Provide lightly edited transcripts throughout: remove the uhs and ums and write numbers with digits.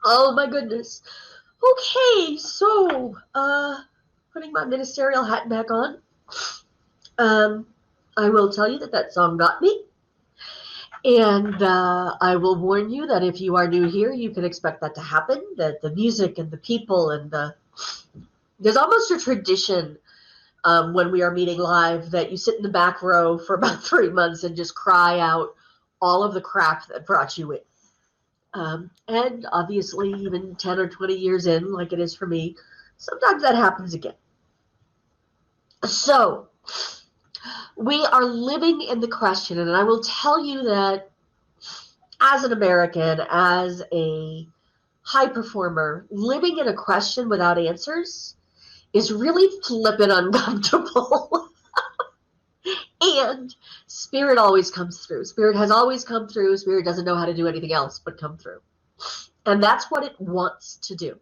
Oh my goodness. Okay, so putting my ministerial hat back on. Um, I will tell you that that song got me, and I will warn you that if you are new here, you can expect that to happen. That the music and the people and there's almost a tradition when we are meeting live that you sit in the back row for about 3 months and just cry out all of the crap that brought you in. And obviously, even 10 or 20 years in, like it is for me, sometimes that happens again. So, we are living in the question, and I will tell you that as an American, as a high performer, living in a question without answers is really flippin' uncomfortable. And spirit always comes through. Spirit has always come through. Spirit doesn't know how to do anything else but come through. And that's what it wants to do.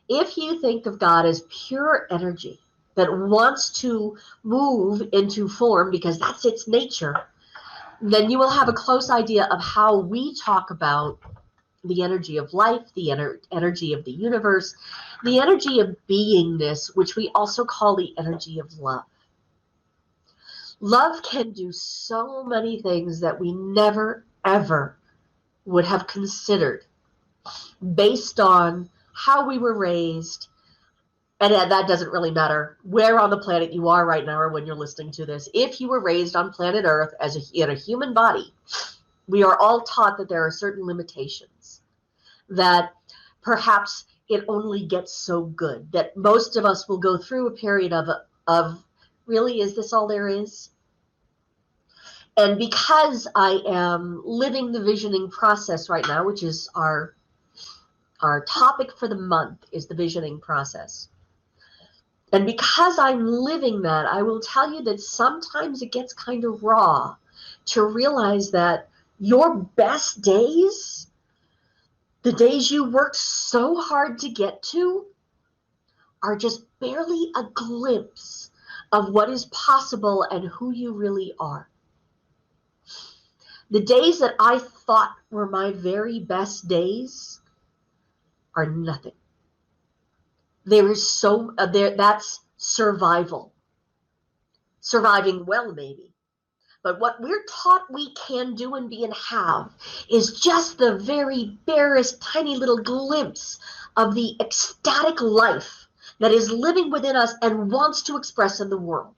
If you think of God as pure energy that wants to move into form because that's its nature, then you will have a close idea of how we talk about the energy of life, the energy of the universe, the energy of beingness, which we also call the energy of love. Love can do so many things that we never, ever would have considered based on how we were raised. And that doesn't really matter where on the planet you are right now or when you're listening to this. If you were raised on planet Earth in a human body, we are all taught that there are certain limitations, that perhaps it only gets so good, that most of us will go through a period of really, is this all there is? And because I am living the visioning process right now, which is our topic for the month is the visioning process. And because I'm living that, I will tell you that sometimes it gets kind of raw to realize that your best days, the days you worked so hard to get to, are just barely a glimpse of what is possible and who you really are. The days that I thought were my very best days are nothing. There is so that's survival. Surviving well, maybe. But what we're taught we can do and be and have is just the very barest, tiny little glimpse of the ecstatic life that is living within us and wants to express in the world.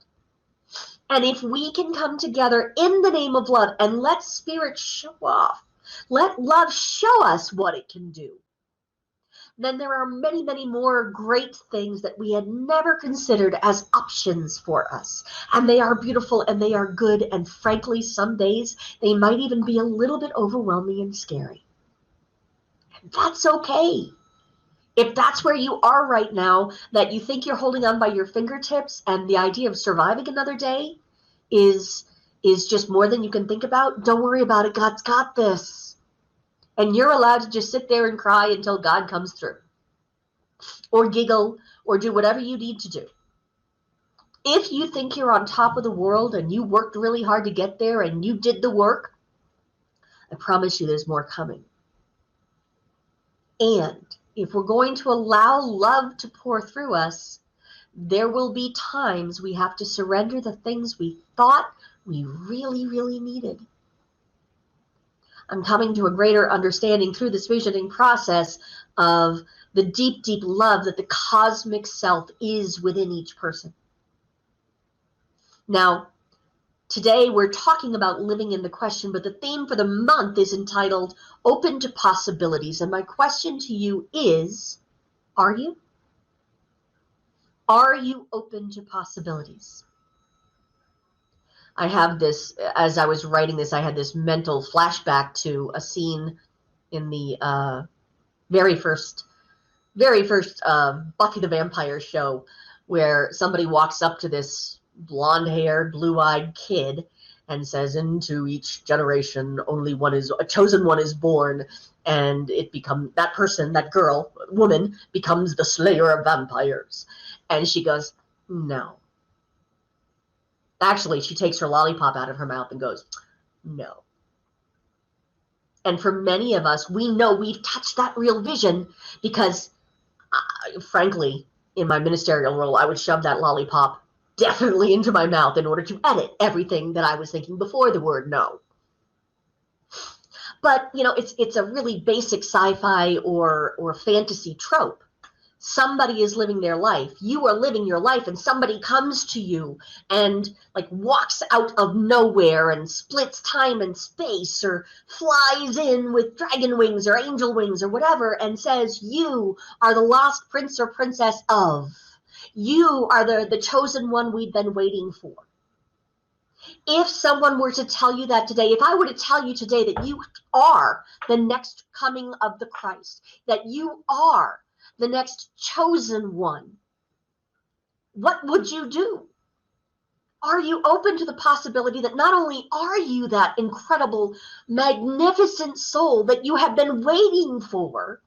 And if we can come together in the name of love and let spirit show off, let love show us what it can do, then there are many, many more great things that we had never considered as options for us. And they are beautiful and they are good. And frankly, some days they might even be a little bit overwhelming and scary. And that's okay. If that's where you are right now, that you think you're holding on by your fingertips and the idea of surviving another day is just more than you can think about, don't worry about it. God's got this. And you're allowed to just sit there and cry until God comes through, or giggle, or do whatever you need to do. If you think you're on top of the world and you worked really hard to get there and you did the work, I promise you there's more coming. And if we're going to allow love to pour through us, there will be times we have to surrender the things we thought we really, really needed. I'm coming to a greater understanding through this visioning process of the deep, deep love that the cosmic self is within each person. Now, today we're talking about living in the question, but the theme for the month is entitled Open to Possibilities. And my question to you is, are you? Are you open to possibilities? I have this, as I was writing this, I had this mental flashback to a scene in the very first Buffy the Vampire show, where somebody walks up to this blonde-haired, blue-eyed kid and says, into each generation, only a chosen one is born, and that person, that girl, woman, becomes the slayer of vampires. And she goes, no. Actually, she takes her lollipop out of her mouth and goes, no. And for many of us, we know we've touched that real vision because, frankly, in my ministerial role, I would shove that lollipop definitely into my mouth in order to edit everything that I was thinking before the word no. But, it's a really basic sci-fi or fantasy trope. Somebody is living their life. You are living your life, and somebody comes to you and walks out of nowhere and splits time and space, or flies in with dragon wings or angel wings or whatever, and says, you are the lost prince or princess of. You are the chosen one we've been waiting for. If someone were to tell you that today, if I were to tell you today that you are the next coming of the Christ, that you are the next chosen one, what would you do? Are you open to the possibility that not only are you that incredible, magnificent soul that you have been waiting for,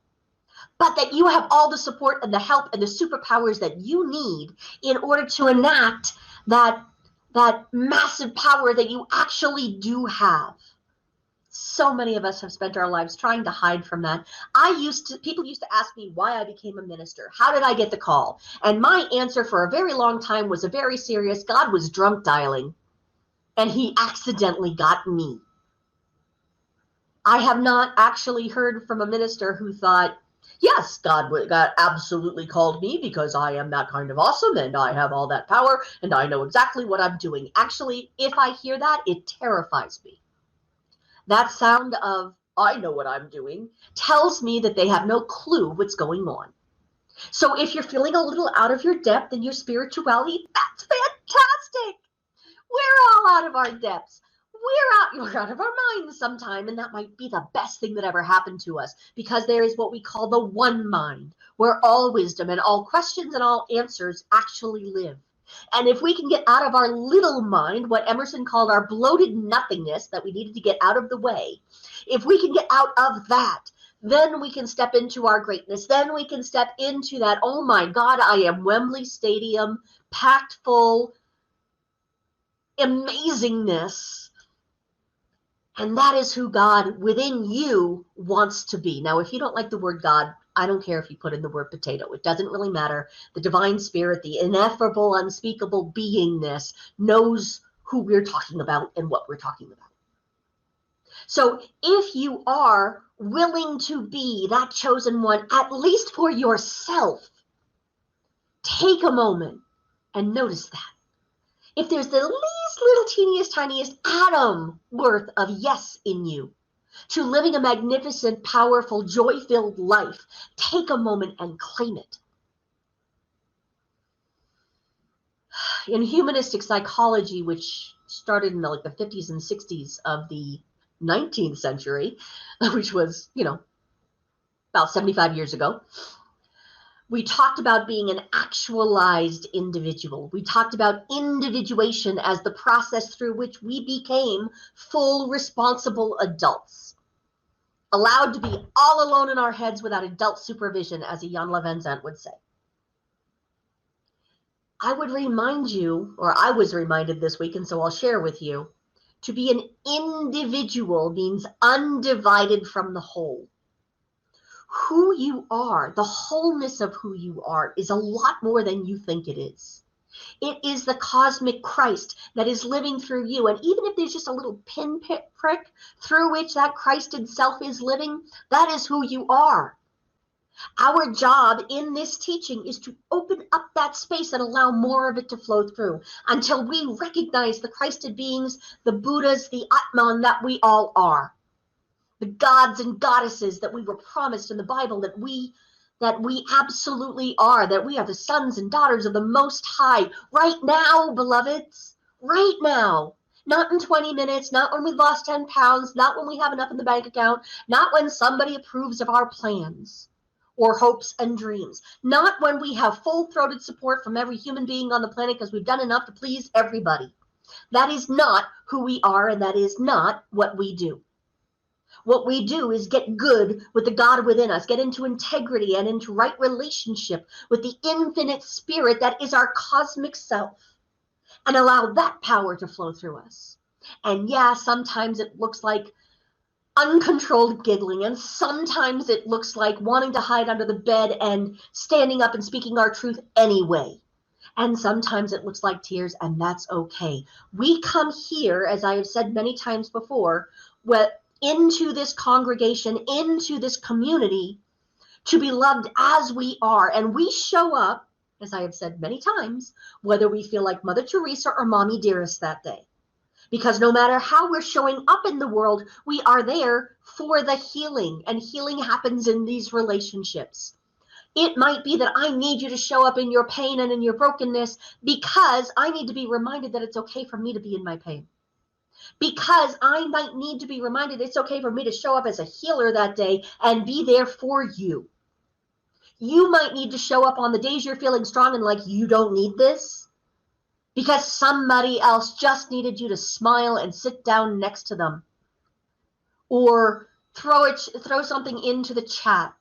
but that you have all the support and the help and the superpowers that you need in order to enact that massive power that you actually do have? So many of us have spent our lives trying to hide from that. People used to ask me why I became a minister. How did I get the call? And my answer for a very long time was a very serious, God was drunk dialing, and he accidentally got me. I have not actually heard from a minister who thought, yes, God absolutely called me because I am that kind of awesome and I have all that power and I know exactly what I'm doing. Actually, if I hear that, it terrifies me. That sound of, I know what I'm doing, tells me that they have no clue what's going on. So if you're feeling a little out of your depth in your spirituality, that's fantastic. We're all out of our depths. We're out of our minds sometime, and that might be the best thing that ever happened to us, because there is what we call the one mind, where all wisdom and all questions and all answers actually live. And if we can get out of our little mind, what Emerson called our bloated nothingness that we needed to get out of the way, if we can get out of that, then we can step into our greatness. Then we can step into that, oh my God, I am Wembley Stadium, packed full, amazingness. And that is who God within you wants to be. Now, if you don't like the word God, I don't care if you put in the word potato. It doesn't really matter. The divine spirit, the ineffable, unspeakable beingness knows who we're talking about and what we're talking about. So if you are willing to be that chosen one, at least for yourself, take a moment and notice that. If there's the least little teeniest, tiniest atom worth of yes in you to living a magnificent, powerful, joy-filled life, take a moment and claim it. In humanistic psychology, which started in the 50s and 60s of the 19th century, which was, about 75 years ago, we talked about being an actualized individual. We talked about individuation as the process through which we became full, responsible adults, allowed to be all alone in our heads without adult supervision, as a Jan Van Zandt would say. I would remind you, or I was reminded this week, and so I'll share with you, to be an individual means undivided from the whole. Who you are, the wholeness of who you are, is a lot more than you think it is. It is the cosmic Christ that is living through you. And even if there's just a little pin prick through which that Christ itself is living, that is who you are. Our job in this teaching is to open up that space and allow more of it to flow through until we recognize the Christed beings, the Buddhas, the Atman that we all are. The gods and goddesses that we were promised in the Bible that we absolutely are, that we are the sons and daughters of the Most High right now, beloveds, right now. Not in 20 minutes, not when we've lost 10 pounds, not when we have enough in the bank account, not when somebody approves of our plans or hopes and dreams, not when we have full-throated support from every human being on the planet because we've done enough to please everybody. That is not who we are, and that is not what we do. What we do is get good with the God within us, get into integrity and into right relationship with the infinite spirit that is our cosmic self, and allow that power to flow through us. And yeah, sometimes it looks like uncontrolled giggling, and sometimes it looks like wanting to hide under the bed and standing up and speaking our truth anyway. And sometimes it looks like tears, and that's okay. We come here, as I have said many times before, into this congregation, into this community, to be loved as we are. And we show up, as I have said many times, whether we feel like Mother Teresa or Mommy Dearest that day. Because no matter how we're showing up in the world, we are there for the healing, and healing happens in these relationships. It might be that I need you to show up in your pain and in your brokenness because I need to be reminded that it's okay for me to be in my pain. Because I might need to be reminded it's okay for me to show up as a healer that day and be there for you. You might need to show up on the days you're feeling strong and like you don't need this because somebody else just needed you to smile and sit down next to them. Or throw something into the chat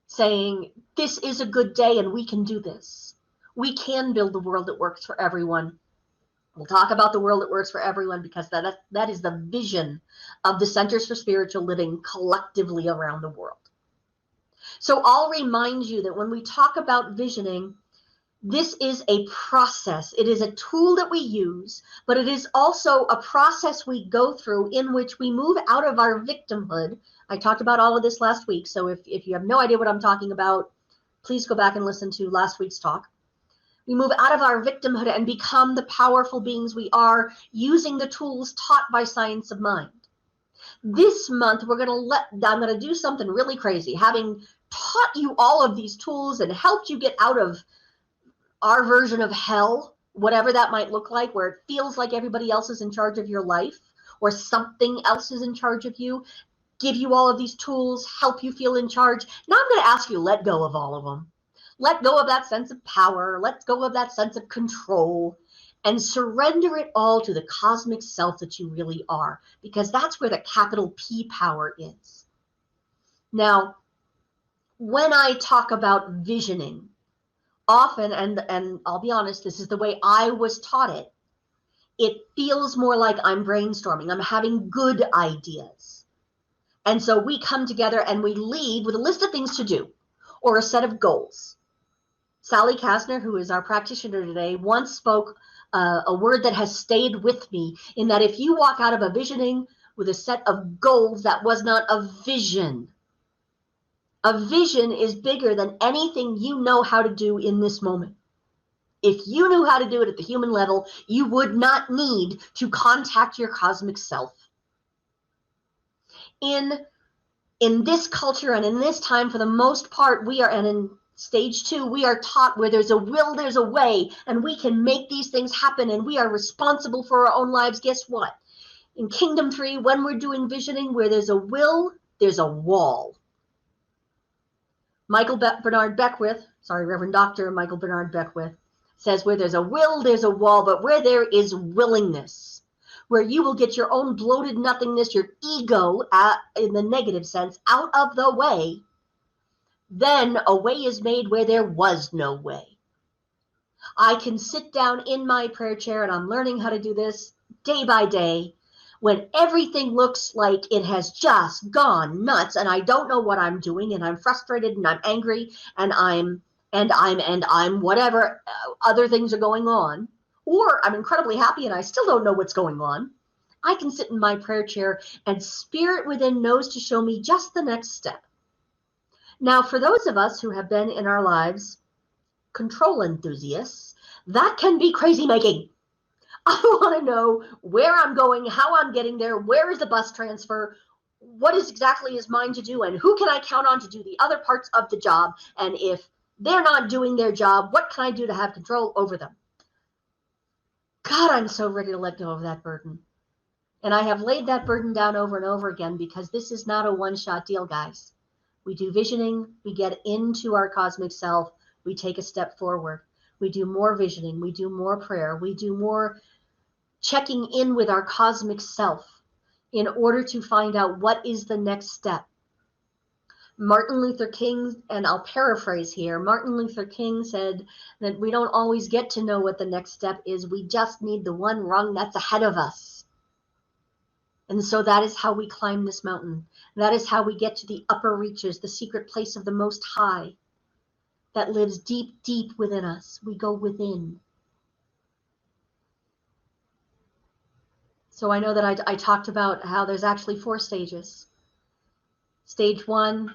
saying, this is a good day and we can do this. We can build the world that works for everyone. We'll talk about the world that works for everyone because that is the vision of the Centers for Spiritual Living collectively around the world. So I'll remind you that when we talk about visioning, this is a process. It is a tool that we use, but it is also a process we go through in which we move out of our victimhood. I talked about all of this last week, so if you have no idea what I'm talking about, please go back and listen to last week's talk. We move out of our victimhood and become the powerful beings we are using the tools taught by Science of Mind. This month, I'm going to do something really crazy. Having taught you all of these tools and helped you get out of our version of hell, whatever that might look like, where it feels like everybody else is in charge of your life or something else is in charge of you, give you all of these tools, help you feel in charge. Now I'm going to ask you to let go of all of them. Let go of that sense of power. Let go of that sense of control and surrender it all to the cosmic self that you really are, because that's where the capital P power is. Now, when I talk about visioning, often, and I'll be honest, this is the way I was taught it, it feels more like I'm brainstorming. I'm having good ideas. And so we come together and we leave with a list of things to do or a set of goals. Sally Kastner, who is our practitioner today, once spoke a word that has stayed with me, in that if you walk out of a visioning with a set of goals, that was not a vision. A vision is bigger than anything you know how to do in this moment. If you knew how to do it at the human level, you would not need to contact your cosmic self. In this culture and in this time, for the most part, we are, and in stage 2, we are taught where there's a will, there's a way, and we can make these things happen, and we are responsible for our own lives. Guess what? In Kingdom 3, when we're doing visioning, where there's a will, there's a wall. Reverend Dr. Michael Bernard Beckwith says, where there's a will, there's a wall, but where there is willingness, where you will get your own bloated nothingness, your ego, in the negative sense, out of the way, then a way is made where there was no way. I can sit down in my prayer chair, and I'm learning how to do this day by day, when everything looks like it has just gone nuts and I don't know what I'm doing, and I'm frustrated and I'm angry and I'm whatever other things are going on, or I'm incredibly happy and I still don't know what's going on. I can sit in my prayer chair and Spirit within knows to show me just the next step. Now, for those of us who have been in our lives control enthusiasts, that can be crazy making. I want to know where I'm going, how I'm getting there, where is the bus transfer, what exactly is mine to do, and who can I count on to do the other parts of the job, and if they're not doing their job, what can I do to have control over them? God, I'm so ready to let go of that burden. And I have laid that burden down over and over again, because this is not a one-shot deal, guys. We do visioning, we get into our cosmic self, we take a step forward. We do more visioning, we do more prayer, we do more checking in with our cosmic self in order to find out what is the next step. Martin Luther King, and I'll paraphrase here, Martin Luther King said that we don't always get to know what the next step is. We just need the one rung that's ahead of us. And so that is how we climb this mountain. That is how we get to the upper reaches, the secret place of the Most High that lives deep, deep within us. We go within. So I know that I talked about how there's actually 4 stages. Stage 1,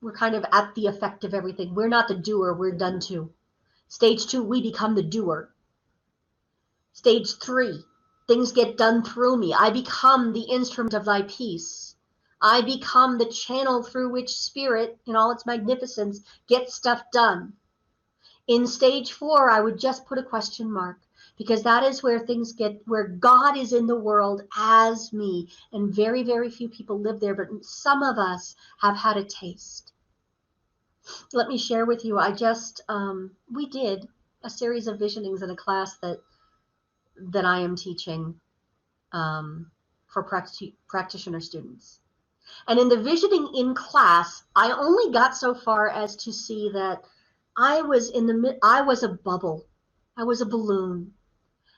we're kind of at the effect of everything. We're not the doer, we're done to. Stage 2, we become the doer. Stage 3, things get done through me. I become the instrument of thy peace. I become the channel through which spirit, in all its magnificence, gets stuff done. In stage 4, I would just put a question mark, because that is where things get, where God is in the world as me. And very, very few people live there, but some of us have had a taste. Let me share with you, we did a series of visionings in a class that I am teaching for practitioner students. And in the visioning in class, I only got so far as to see that I was a bubble. I was a balloon.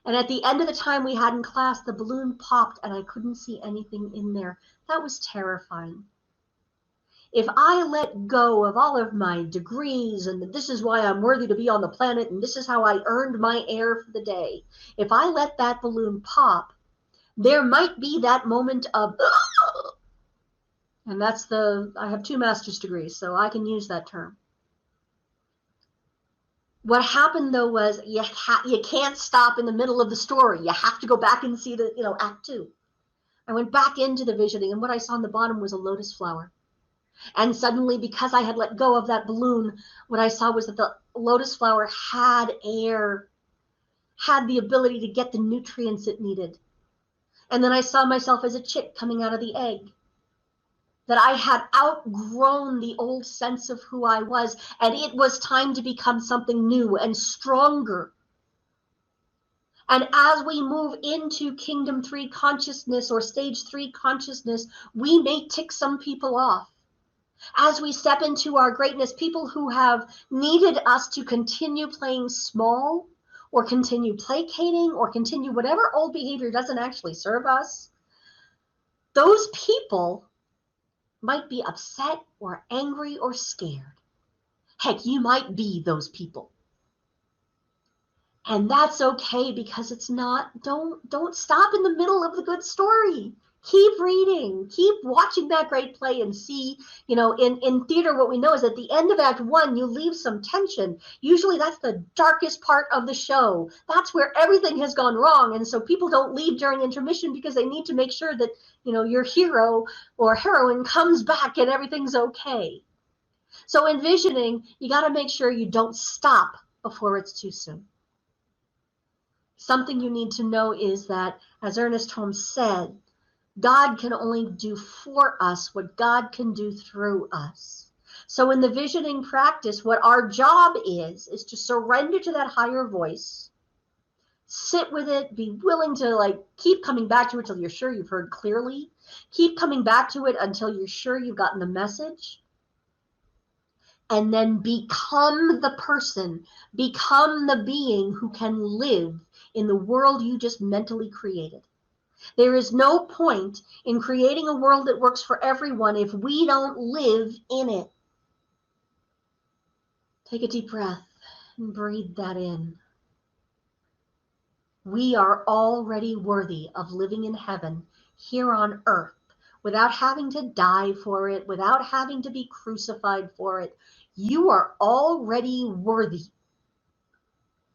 And at the end of the time we had in class, the balloon popped and I couldn't see anything in there. That was terrifying. If I let go of all of my degrees and this is why I'm worthy to be on the planet and this is how I earned my air for the day, if I let that balloon pop, there might be that moment of, and I have 2 master's degrees, so I can use that term. What happened though was you can't stop in the middle of the story. You have to go back and see the, act 2. I went back into the visioning and what I saw on the bottom was a lotus flower. And suddenly, because I had let go of that balloon, what I saw was that the lotus flower had air, had the ability to get the nutrients it needed. And then I saw myself as a chick coming out of the egg, that I had outgrown the old sense of who I was, and it was time to become something new and stronger. And as we move into Kingdom 3 consciousness or Stage 3 consciousness, we may tick some people off. As we step into our greatness, people who have needed us to continue playing small or continue placating or continue whatever old behavior doesn't actually serve us, those people might be upset or angry or scared. Heck, you might be those people. And that's okay, because it's not, don't stop in the middle of the good story. Keep reading, keep watching that great play and see, in theater, what we know is at the end of Act 1, you leave some tension. Usually that's the darkest part of the show. That's where everything has gone wrong. And so people don't leave during intermission because they need to make sure that, your hero or heroine comes back and everything's okay. So in visioning, you got to make sure you don't stop before it's too soon. Something you need to know is that, as Ernest Holmes said, God can only do for us what God can do through us. So in the visioning practice, what our job is to surrender to that higher voice, sit with it, be willing to keep coming back to it until you're sure you've heard clearly, keep coming back to it until you're sure you've gotten the message, and then become the person, become the being who can live in the world you just mentally created. There is no point in creating a world that works for everyone if we don't live in it. Take a deep breath and breathe that in. We are already worthy of living in heaven here on earth without having to die for it, without having to be crucified for it. You are already worthy.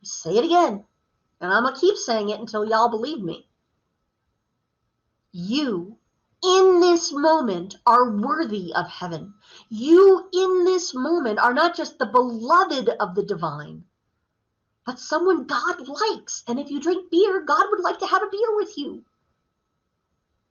Say it again, and I'm going to keep saying it until y'all believe me. You, in this moment, are worthy of heaven. You, in this moment, are not just the beloved of the divine, but someone God likes. And if you drink beer, God would like to have a beer with you.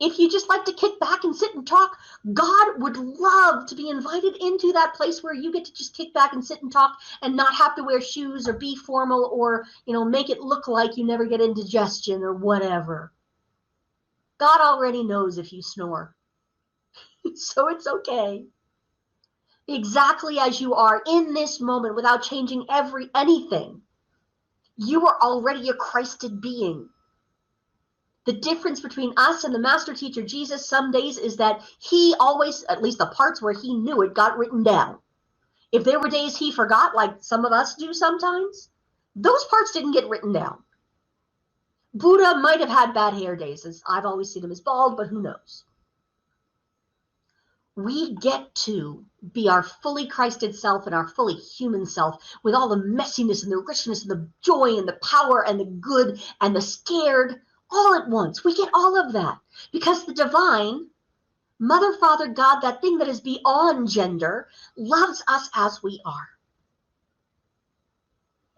If you just like to kick back and sit and talk, God would love to be invited into that place where you get to just kick back and sit and talk and not have to wear shoes or be formal or, make it look like you never get indigestion or whatever. God already knows if you snore. So it's okay. Exactly as you are in this moment without changing anything. You are already a Christed being. The difference between us and the master teacher Jesus some days is that he always, at least the parts where he knew it, got written down. If there were days he forgot, like some of us do sometimes, those parts didn't get written down. Buddha might have had bad hair days, as I've always seen him as bald, but who knows? We get to be our fully Christed self and our fully human self with all the messiness and the richness and the joy and the power and the good and the scared all at once. We get all of that because the divine, Mother, Father, God, that thing that is beyond gender, loves us as we are.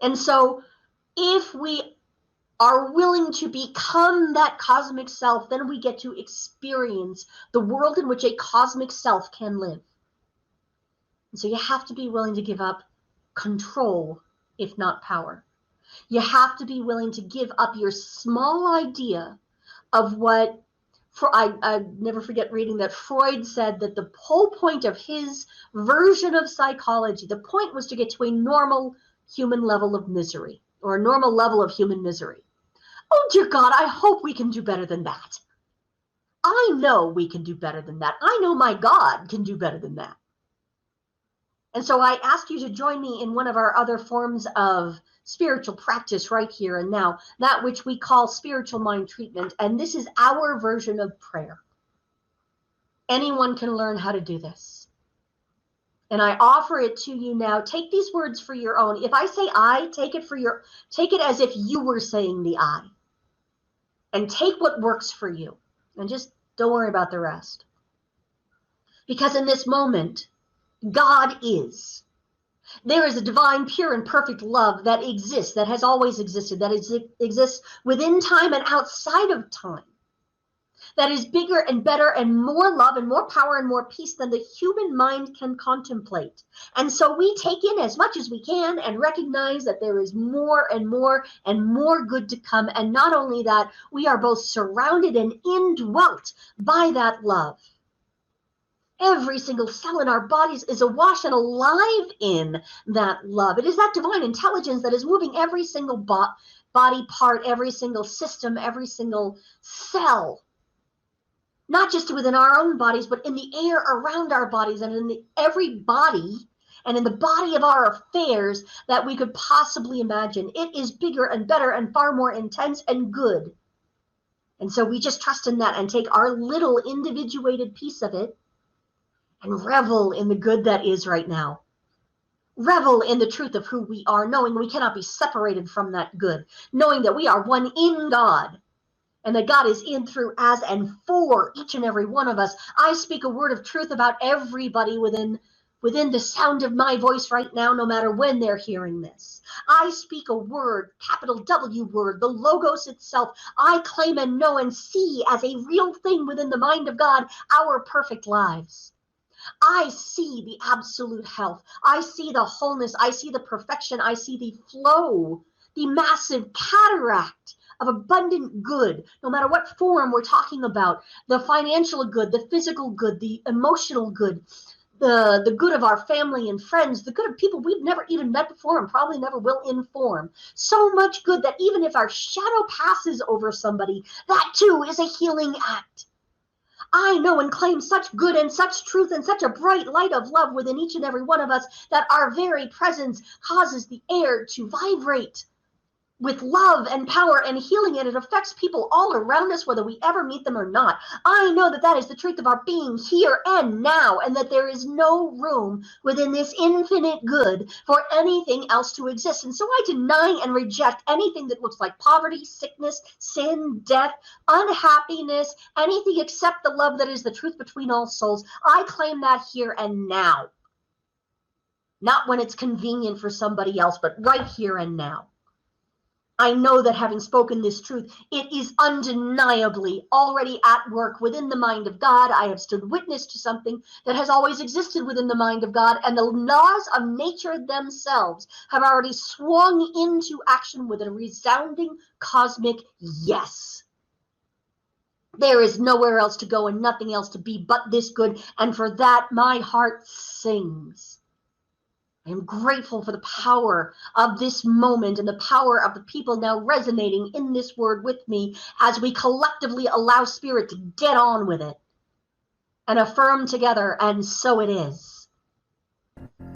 And so if we are willing to become that cosmic self, then we get to experience the world in which a cosmic self can live. And so you have to be willing to give up control, if not power. You have to be willing to give up your small idea of what, I never forget reading that Freud said that the whole point of his version of psychology, the point was to get to a normal human level of misery, or a normal level of human misery. Oh, dear God, I hope we can do better than that. I know we can do better than that. I know my God can do better than that. And so I ask you to join me in one of our other forms of spiritual practice right here and now, that which we call spiritual mind treatment. And this is our version of prayer. Anyone can learn how to do this. And I offer it to you now. Take these words for your own. If I say I, take it as if you were saying the I. And take what works for you. And just don't worry about the rest. Because in this moment, God is. There is a divine, pure, and perfect love that exists, that has always existed, that exists within time and outside of time. That is bigger and better and more love and more power and more peace than the human mind can contemplate. And so we take in as much as we can and recognize that there is more and more and more good to come. And not only that, we are both surrounded and indwelt by that love. Every single cell in our bodies is awash and alive in that love. It is that divine intelligence that is moving every single body part, every single system, every single cell. Not just within our own bodies, but in the air around our bodies and in every body and in the body of our affairs that we could possibly imagine. It is bigger and better and far more intense and good. And so we just trust in that and take our little individuated piece of it and revel in the good that is right now. Revel in the truth of who we are, knowing we cannot be separated from that good, knowing that we are one in God. And that God is in, through, as, and for each and every one of us. I speak a word of truth about everybody within the sound of my voice right now, no matter when they're hearing this. I speak a word, capital W word, the Logos itself. I claim and know and see as a real thing within the mind of God, our perfect lives. I see the absolute health. I see the wholeness. I see the perfection. I see the flow, the massive cataract of abundant good, no matter what form we're talking about, the financial good, the physical good, the emotional good, the good of our family and friends, the good of people we've never even met before and probably never will inform. So much good that even if our shadow passes over somebody, that too is a healing act. I know and claim such good and such truth and such a bright light of love within each and every one of us that our very presence causes the air to vibrate with love and power and healing, and it affects people all around us, whether we ever meet them or not. I know that that is the truth of our being here and now, and that there is no room within this infinite good for anything else to exist. And so I deny and reject anything that looks like poverty, sickness, sin, death, unhappiness, anything except the love that is the truth between all souls. I claim that here and now. Not when it's convenient for somebody else, but right here and now. I know that having spoken this truth, it is undeniably already at work within the mind of God. I have stood witness to something that has always existed within the mind of God, and the laws of nature themselves have already swung into action with a resounding cosmic yes. There is nowhere else to go and nothing else to be but this good, and for that my heart sings. I am grateful for the power of this moment and the power of the people now resonating in this word with me as we collectively allow Spirit to get on with it and affirm together, and so it is.